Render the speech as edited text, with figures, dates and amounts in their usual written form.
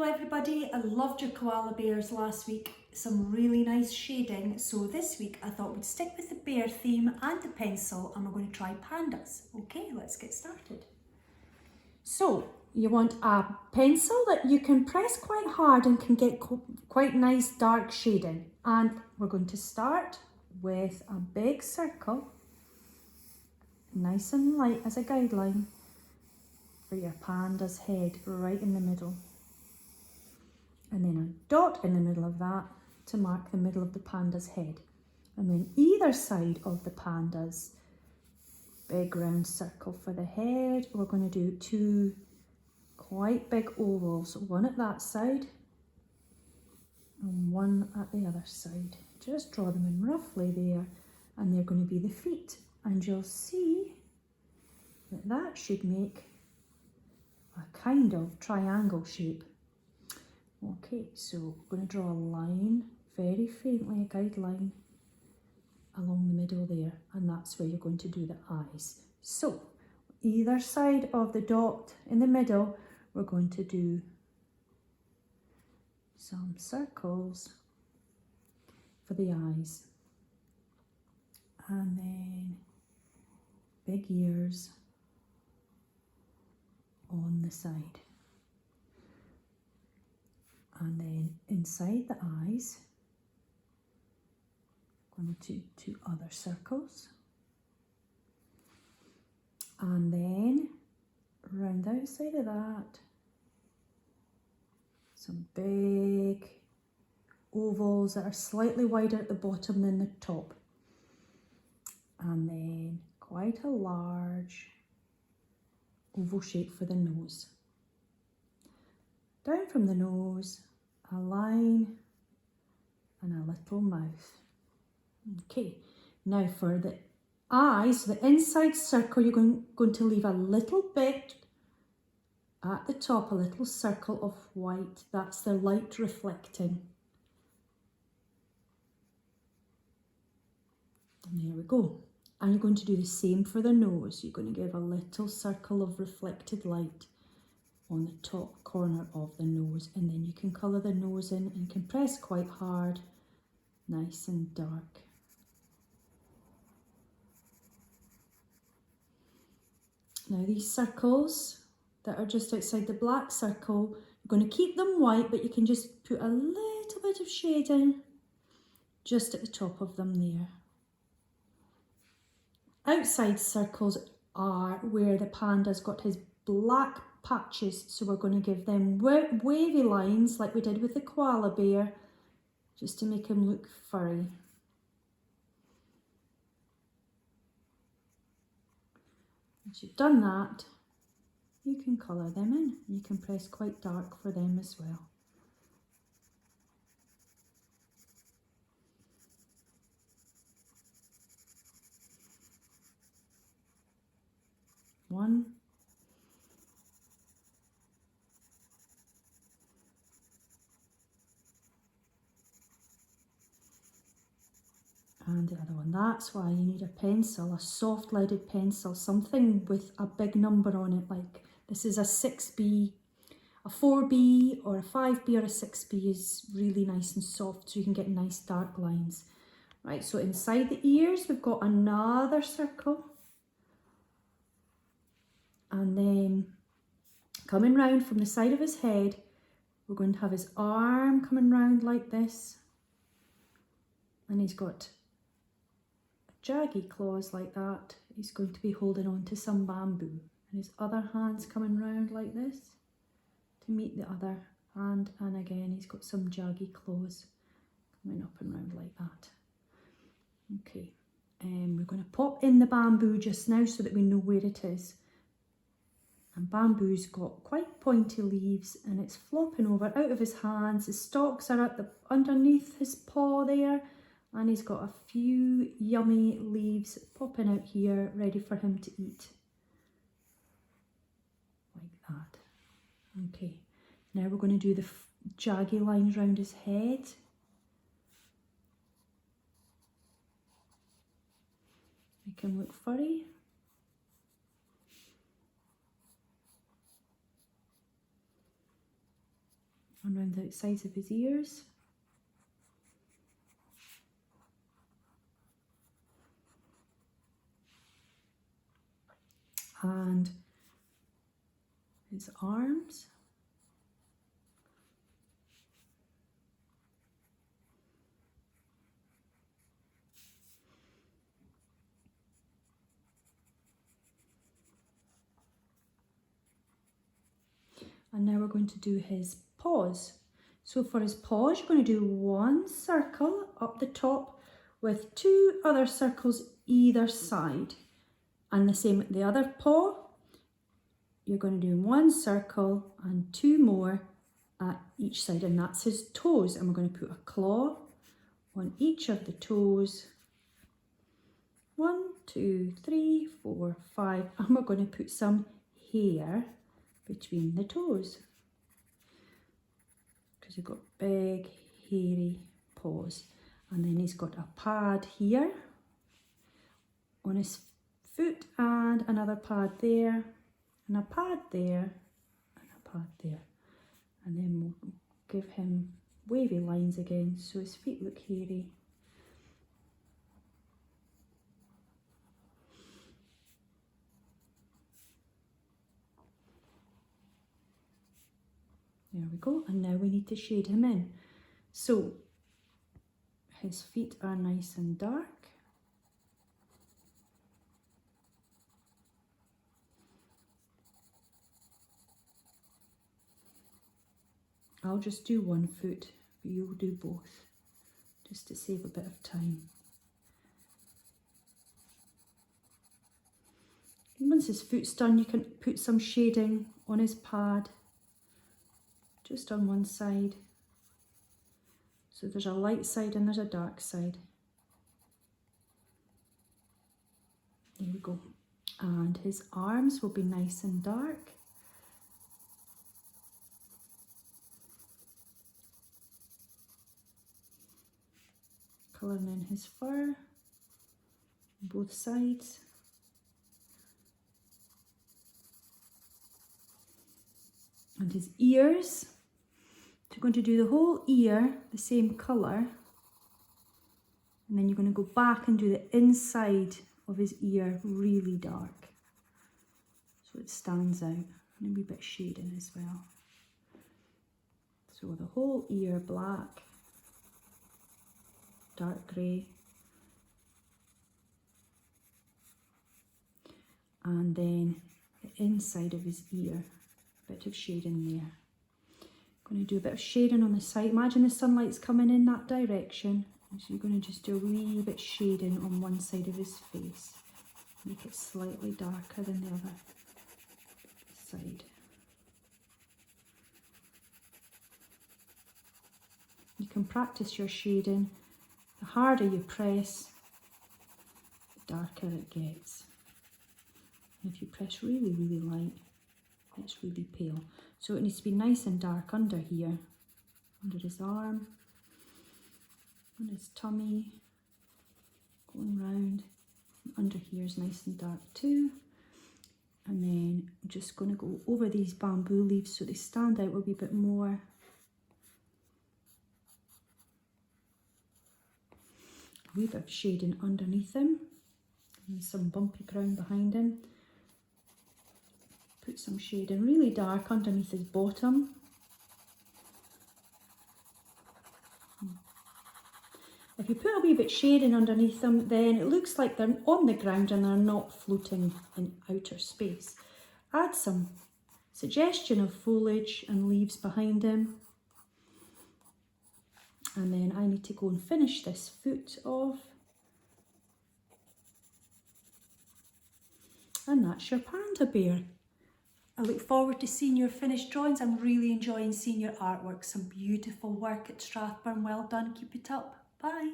Hello everybody, I loved your koala bears last week, some really nice shading, so this week I thought we'd stick with the bear theme and the pencil and we're going to try pandas. Okay, let's get started. So you want a pencil that you can press quite hard and can get quite nice dark shading, and we're going to start with a big circle, nice and light as a guideline for your panda's head right in the middle. And then a dot in the middle of that to mark the middle of the panda's head. And then either side of the panda's big round circle for the head, we're going to do two quite big ovals, one at that side and one at the other side. Just draw them in roughly there, and they're going to be the feet. And you'll see that that should make a kind of triangle shape. Okay, so we're going to draw a line, very faintly, a guideline along the middle there, and that's where you're going to do the eyes. So either side of the dot in the middle, we're going to do some circles for the eyes, and then big ears on the side. And then inside the eyes, I'm going to do two other circles. And then round the outside of that, some big ovals that are slightly wider at the bottom than the top. And then quite a large oval shape for the nose. Down from the nose, a line and a little mouth. Okay, now for the eyes, the inside circle, you're going to leave a little bit at the top, a little circle of white. That's the light reflecting. And there we go. And you're going to do the same for the nose. You're going to give a little circle of reflected light on the top corner of the nose, and then you can colour the nose in and can press quite hard, nice and dark. Now these circles that are just outside the black circle, you're going to keep them white, but you can just put a little bit of shading just at the top of them there. Outside circles are where the panda's got his black patches, so we're going to give them wavy lines like we did with the koala bear, just to make him look furry. Once you've done that, you can colour them in. You can press quite dark for them as well. One. And the other one. That's why you need a pencil, a soft leaded pencil, something with a big number on it, like this is a 6B, a 4B or a 5B or a 6B is really nice and soft, so you can get nice dark lines. Right, so inside the ears we've got another circle, and then coming round from the side of his head, we're going to have his arm coming round like this, and he's got jaggy claws like that. He's going to be holding on to some bamboo, and his other hand's coming round like this to meet the other hand, and again he's got some jaggy claws coming up and round like that. Okay, we're going to pop in the bamboo just now so that we know where it is. And bamboo's got quite pointy leaves, and it's flopping over out of his hands. His stalks are at the underneath his paw there, and he's got a few yummy leaves popping out here, ready for him to eat. Like that. Okay, now we're going to do the jaggy lines round his head. Make him look furry. and around the outsides of his ears. And his arms. And now we're going to do his paws. So for his paws, you're going to do one circle up the top with 2 other circles either side. And the same with the other paw. You're going to do 1 circle and 2 more at each side, and that's his toes. And we're going to put a claw on each of the toes. 1, 2, 3, 4, 5, and we're going to put some hair between the toes because he's got big hairy paws. And then he's got a pad here on his foot, and another pad there, and a pad there, and a pad there. And then we'll give him wavy lines again so his feet look hairy. There we go, and now we need to shade him in. So his feet are nice and dark. I'll just do one foot, but you'll do both, just to save a bit of time. And once his foot's done, you can put some shading on his pad, just on one side. So there's a light side and there's a dark side. There we go. And his arms will be nice and dark. Colouring in his fur on both sides. And his ears. So you're going to do the whole ear the same colour, and then you're going to go back and do the inside of his ear really dark so it stands out, and a wee bit shading as well. So the whole ear black, dark grey, and then the inside of his ear, a bit of shading there. I'm going to do a bit of shading on the side. Imagine the sunlight's coming in that direction, so you're going to just do a wee bit shading on one side of his face, make it slightly darker than the other side. You can practice your shading. The harder you press, the darker it gets. And if you press really, really light, it's really pale. So it needs to be nice and dark under here, under his arm, on his tummy, going round. And under here is nice and dark too. And then I'm just going to go over these bamboo leaves so they stand out a wee bit more. A wee bit of shading underneath him, and some bumpy crown behind him. Put some shading really dark underneath his bottom. If you put a wee bit shading underneath them, then it looks like they're on the ground and they're not floating in outer space. Add some suggestion of foliage and leaves behind him. And then I need to go and finish this foot off. And that's your panda bear. I look forward to seeing your finished drawings. I'm really enjoying seeing your artwork. Some beautiful work at Strathburn. Well done. Keep it up. Bye.